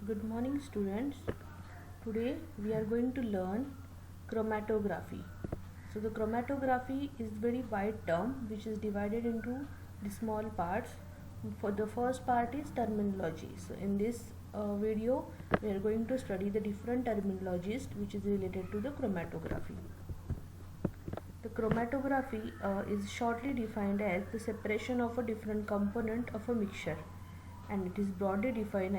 Good morning, students. Today we are going to learn chromatography. So the chromatography is very wide term which is divided into the small parts. For the first part is terminology. So in this video we are going to study the different terminologies which is related to the chromatography. The chromatography is shortly defined as the separation of a different component of a mixture, and it is broadly defined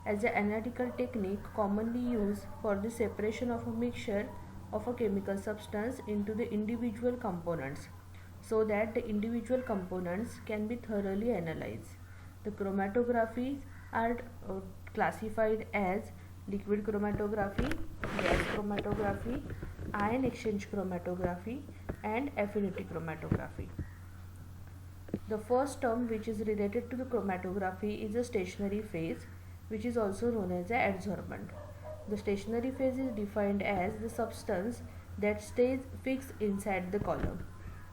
as an analytical technique commonly used for the separation of a mixture of a chemical substance into the individual components so that the individual components can be thoroughly analyzed. The chromatographies are classified as liquid chromatography, gas chromatography, ion exchange chromatography, and affinity chromatography. The first term which is related to the chromatography is a stationary phase, which is also known as the adsorbent. The stationary phase is defined as the substance that stays fixed inside the column.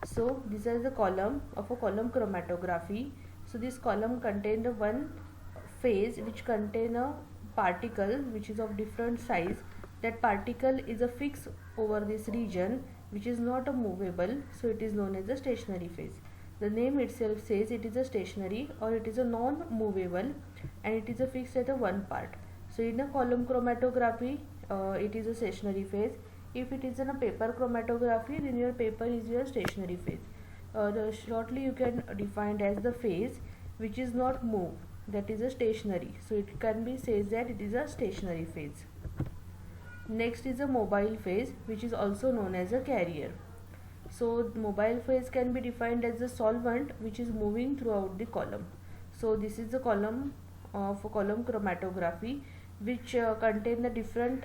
So this is the column of a column chromatography. So this column contains the one phase which contain a particle which is of different size. That particle is a fixed over this region which is not a movable, so it is known as the stationary phase. The name itself says it is a stationary or it is a non-movable, and it is a fixed at a one part. So in a column chromatography it is a stationary phase. If it is in a paper chromatography, then your paper is your stationary phase. Shortly you can define as the phase which is not move, that is a stationary. So it can be says that it is a stationary phase. Next is a mobile phase, which is also known as a carrier. So mobile phase can be defined as a solvent which is moving throughout the column. So this is the column of column chromatography, which contain the different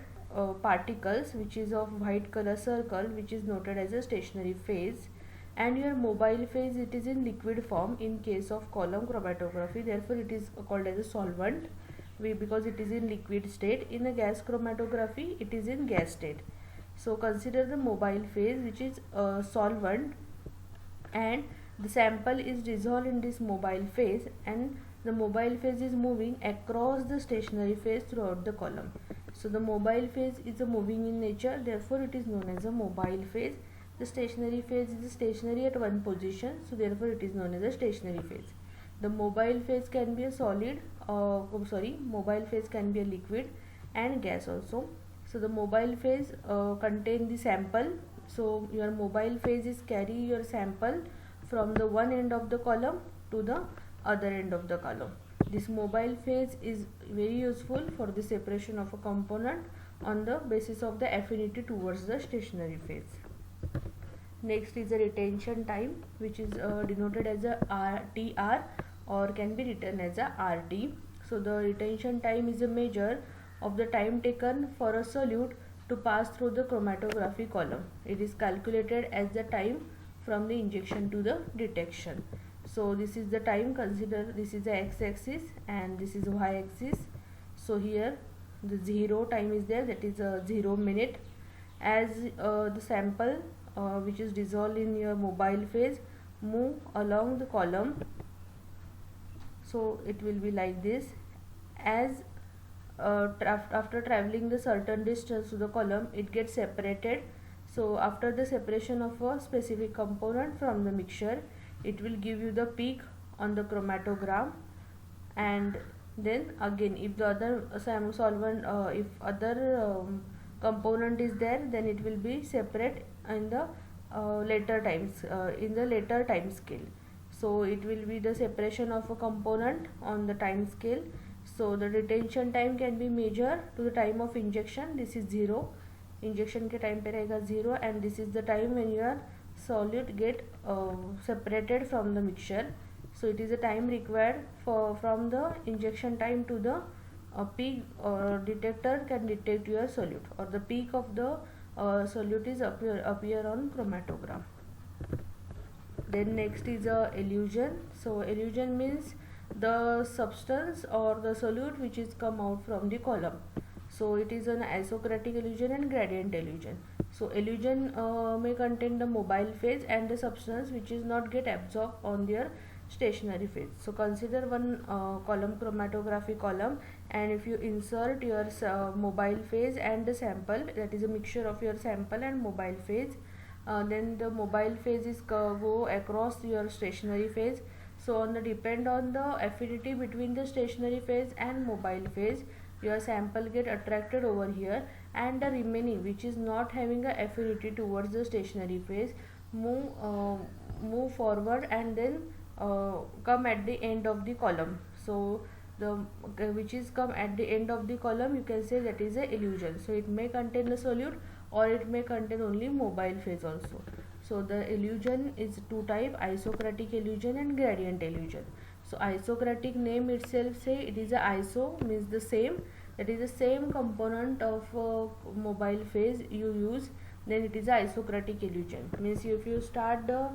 particles which is of white color circle, which is noted as a stationary phase, and your mobile phase it is in liquid form in case of column chromatography, therefore it is called as a solvent because it is in liquid state. In a gas chromatography it is in gas state. So consider the mobile phase which is a solvent, and the sample is dissolved in this mobile phase, and the mobile phase is moving across the stationary phase throughout the column. So the mobile phase is a moving in nature, therefore it is known as a mobile phase. The stationary phase is stationary at one position, so therefore it is known as a stationary phase. The mobile phase can be a solid, mobile phase can be a liquid and gas also. So the mobile phase contain the sample. So your mobile phase is carry your sample from the one end of the column to the other end of the column. This mobile phase is very useful for the separation of a component on the basis of the affinity towards the stationary phase. Next is the retention time, which is denoted as a RTR or can be written as a RT. So the retention time is a measure of the time taken for a solute to pass through the chromatography column. It is calculated as the time from the injection to the detection. So this is the time. Consider this is the x-axis and this is y-axis. So here the 0 time is there, that is a 0 minute. As the sample which is dissolved in your mobile phase move along the column, so it will be like this. As after traveling the certain distance to the column, it gets separated. So after the separation of a specific component from the mixture, it will give you the peak on the chromatogram, and then again if the other solvent if other component is there, then it will be separate in the later times in the later time scale. So it will be the separation of a component on the time scale. So the retention time can be measured to the time of injection. This is 0, injection के time पे रहेगा 0, and this is the time when your solute get separated from the mixture. So it is a time required for from the injection time to the peak detector can detect your solute, or the peak of the solute is appear on chromatogram. Then next is a elution. So elution means the substance or the solute which is come out from the column. So it is an isocratic elution and gradient elution. So elution may contain the mobile phase and the substance which is not get absorbed on their stationary phase. So consider one column, chromatography column, and if you insert your mobile phase and the sample, that is a mixture of your sample and mobile phase, then the mobile phase is go across your stationary phase. So on the depend on the affinity between the stationary phase and mobile phase, your sample get attracted over here, and the remaining, which is not having a affinity towards the stationary phase, move forward and then come at the end of the column. So the which is come at the end of the column, you can say that is a elution. So it may contain the solute or it may contain only mobile phase also. So the elution is two type: isocratic elution and gradient elution. So isocratic name itself say it is a iso, means the same, that is the same component of mobile phase you use, then it is a isocratic elution. Means if you start the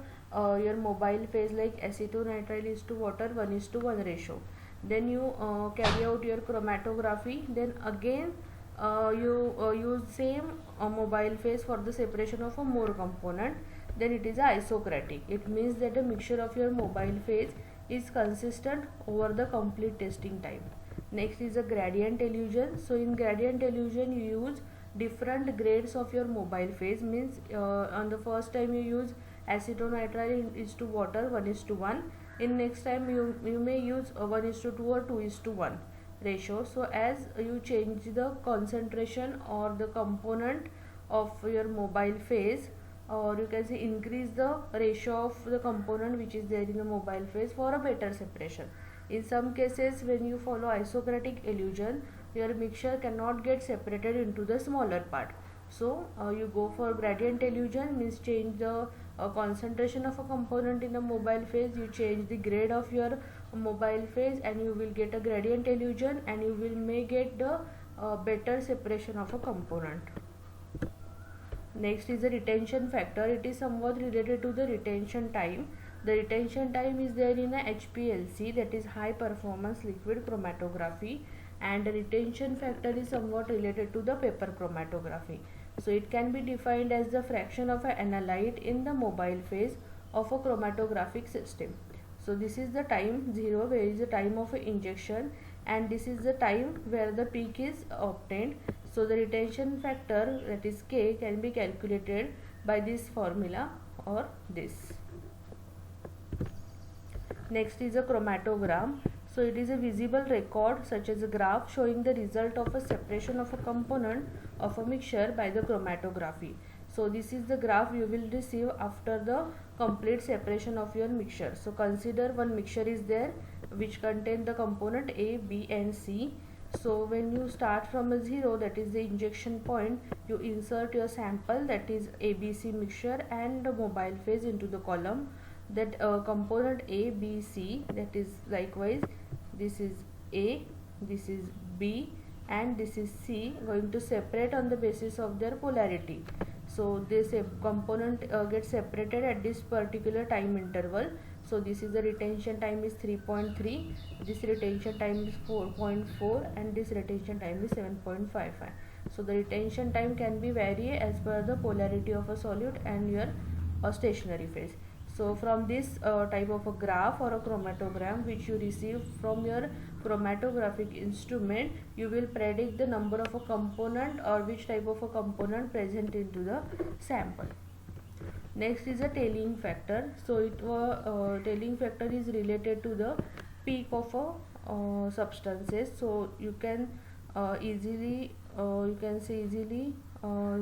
your mobile phase like acetonitrile is to water 1:1 ratio, then you carry out your chromatography, then again you use same mobile phase for the separation of a more component, then it is a isocratic. It means that the mixture of your mobile phase is consistent over the complete testing time. Next is a gradient elution. So in gradient elution you use different grades of your mobile phase, means on the first time you use acetonitrile is to water 1:1, in next time you may use 1:2 or 2:1 ratio. So as you change the concentration or the component of your mobile phase, or you can say increase the ratio of the component which is there in the mobile phase for a better separation. In some cases when you follow isocratic elution, your mixture cannot get separated into the smaller part. So you go for gradient elution, means change the concentration of a component in the mobile phase, you change the grade of your mobile phase, and you will get a gradient elution, and you will may get the better separation of a component. Next is the retention factor. It is somewhat related to the retention time. The retention time is there in a HPLC, that is high performance liquid chromatography, and the retention factor is somewhat related to the paper chromatography. So it can be defined as the fraction of an analyte in the mobile phase of a chromatographic system. So this is the time 0, where is the time of injection, and this is the time where the peak is obtained. So the retention factor, that is K, can be calculated by this formula or this. Next is a chromatogram. So it is a visible record such as a graph showing the result of a separation of a component of a mixture by the chromatography. So this is the graph you will receive after the complete separation of your mixture. So consider one mixture is there which contain the component A, B and C. So when you start from a 0, that is the injection point, you insert your sample, that is ABC mixture, and the mobile phase into the column. That component A, B, C, that is likewise, this is A, this is B and this is C, going to separate on the basis of their polarity. So this component gets separated at this particular time interval. So this is the retention time is 3.3, this retention time is 4.4 and this retention time is 7.55. So the retention time can be vary as per the polarity of a solute and your stationary phase. So from this type of a graph or a chromatogram which you receive from your chromatographic instrument, you will predict the number of a component or which type of a component present into the sample. Next is a tailing factor. So tailing factor is related to the peak of a substances. So you can easily you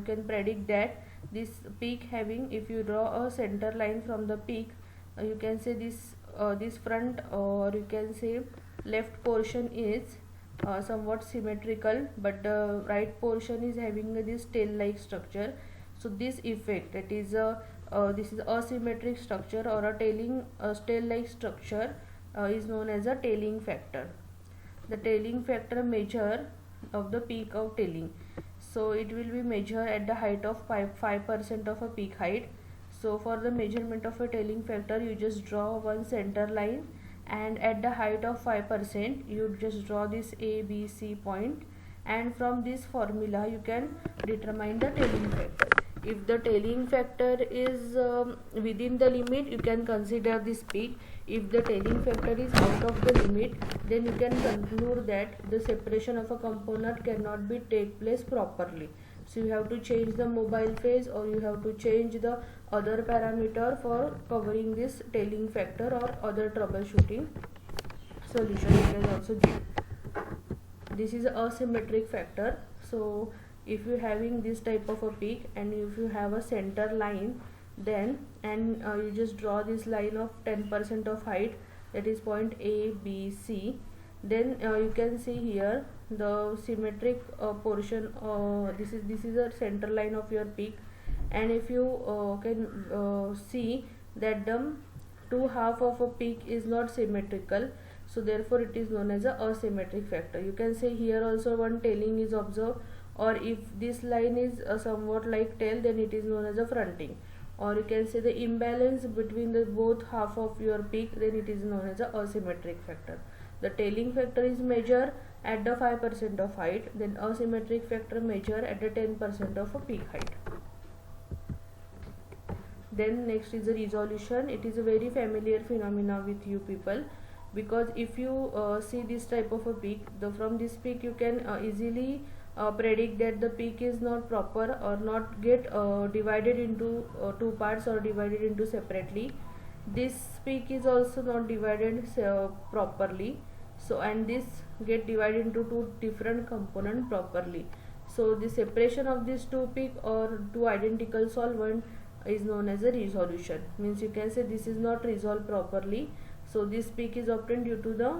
can predict that this peak having, if you draw a center line from the peak, you can say this front, or you can say left portion is somewhat symmetrical, but the right portion is having this tail like structure. So this effect, that is this is asymmetric structure or a tail like structure is known as a tailing factor. The tailing factor measure of the peak of tailing. So it will be measured at the height of 5% of a peak height. So for the measurement of a tailing factor, you just draw one center line, and at the height of 5% you just draw this A, B, C point, and from this formula you can determine the tailing factor. If the tailing factor is within the limit, you can consider this peak. If the tailing factor is out of the limit, then you can conclude that the separation of a component cannot be take place properly. So you have to change the mobile phase, or you have to change the other parameter for covering this tailing factor, or other troubleshooting solution you can also give. This is asymmetric factor. So if you having this type of a peak, and if you have a center line, then you just draw this line of 10% of height, that is point A, B, C, then you can see here the symmetric portion. This is a center line of your peak, and if you can see that the two half of a peak is not symmetrical, so therefore it is known as a asymmetric factor. You can say here also one tailing is observed, or if this line is somewhat like tail, then it is known as a fronting. Or you can say the imbalance between the both half of your peak, then it is known as a asymmetric factor. The tailing factor is measured at the 5% of height, then asymmetric factor measured at the 10% of a peak height. Then next is the resolution. It is a very familiar phenomena with you people, because if you see this type of a peak, from this peak you can easily predict that the peak is not proper, or not get divided into two parts, or divided into separately. This peak is also not divided properly, so and this get divided into two different components properly. So the separation of these two peak or two identical solvent is known as a resolution. Means you can say this is not resolved properly, so this peak is obtained due to the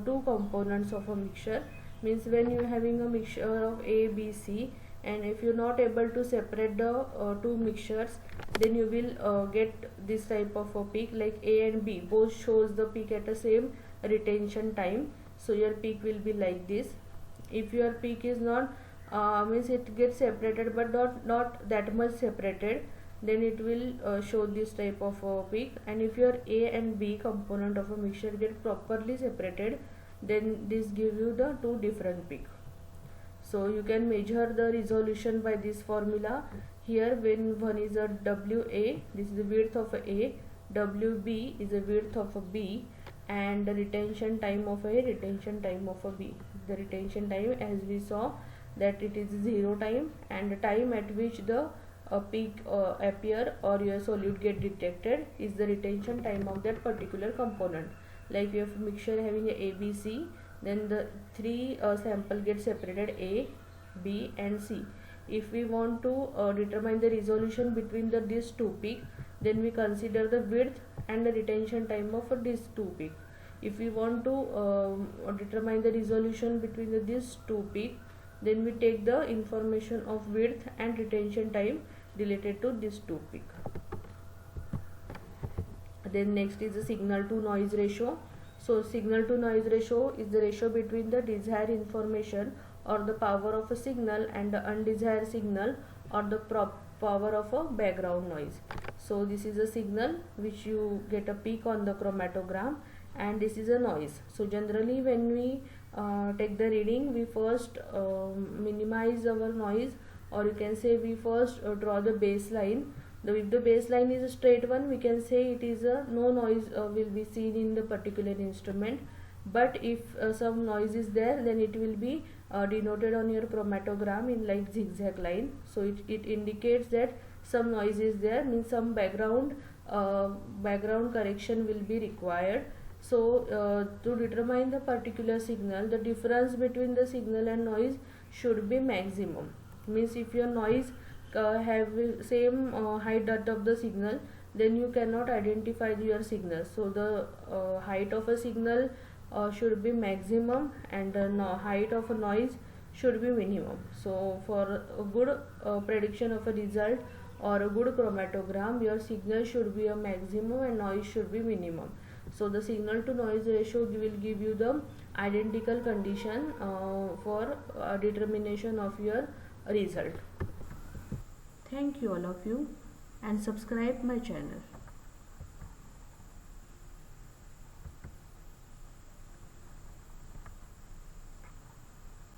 two components of a mixture. Means when you are having a mixture of A, B, C, and if you are not able to separate the two mixtures, then you will get this type of a peak, like A and B both shows the peak at the same retention time, so your peak will be like this. If your peak is not means it gets separated but not that much separated, then it will show this type of peak. And if your A and B component of a mixture get properly separated, then this give you the two different peak. So you can measure the resolution by this formula. Here when one is a WA, this is the width of A, WB is the width of a B, and the retention time of A, retention time of a B. The retention time, as we saw, that it is 0 time, and the time at which the peak appear or your solute get detected is the retention time of that particular component. Like you have mixture having a ABC, then the three sample get separated, A, B and C. If we want to determine the resolution between these two peak, then we consider the width and the retention time of these two peak. If we want to determine the resolution between these two peak, then we take the information of width and retention time related to this two peak. Then next is the signal to noise ratio. So signal to noise ratio is the ratio between the desired information or the power of a signal and the undesired signal or the power of a background noise. So this is a signal which you get a peak on the chromatogram, and this is a noise. So generally when we take the reading, we first minimize our noise, or you can say we first draw the baseline. If the baseline is a straight one, we can say it is a no noise will be seen in the particular instrument. But if some noise is there, then it will be denoted on your chromatogram in like zigzag line. So it indicates that some noise is there, means some background correction will be required. So to determine the particular signal, the difference between the signal and noise should be maximum. Means if your noise have same height that of the signal, then you cannot identify your signal. So the height of a signal should be maximum, and the height of a noise should be minimum. So for a good prediction of a result or a good chromatogram, your signal should be a maximum and noise should be minimum. So the signal to noise ratio will give you the identical condition for determination of your result. Thank you all of you, and subscribe my channel.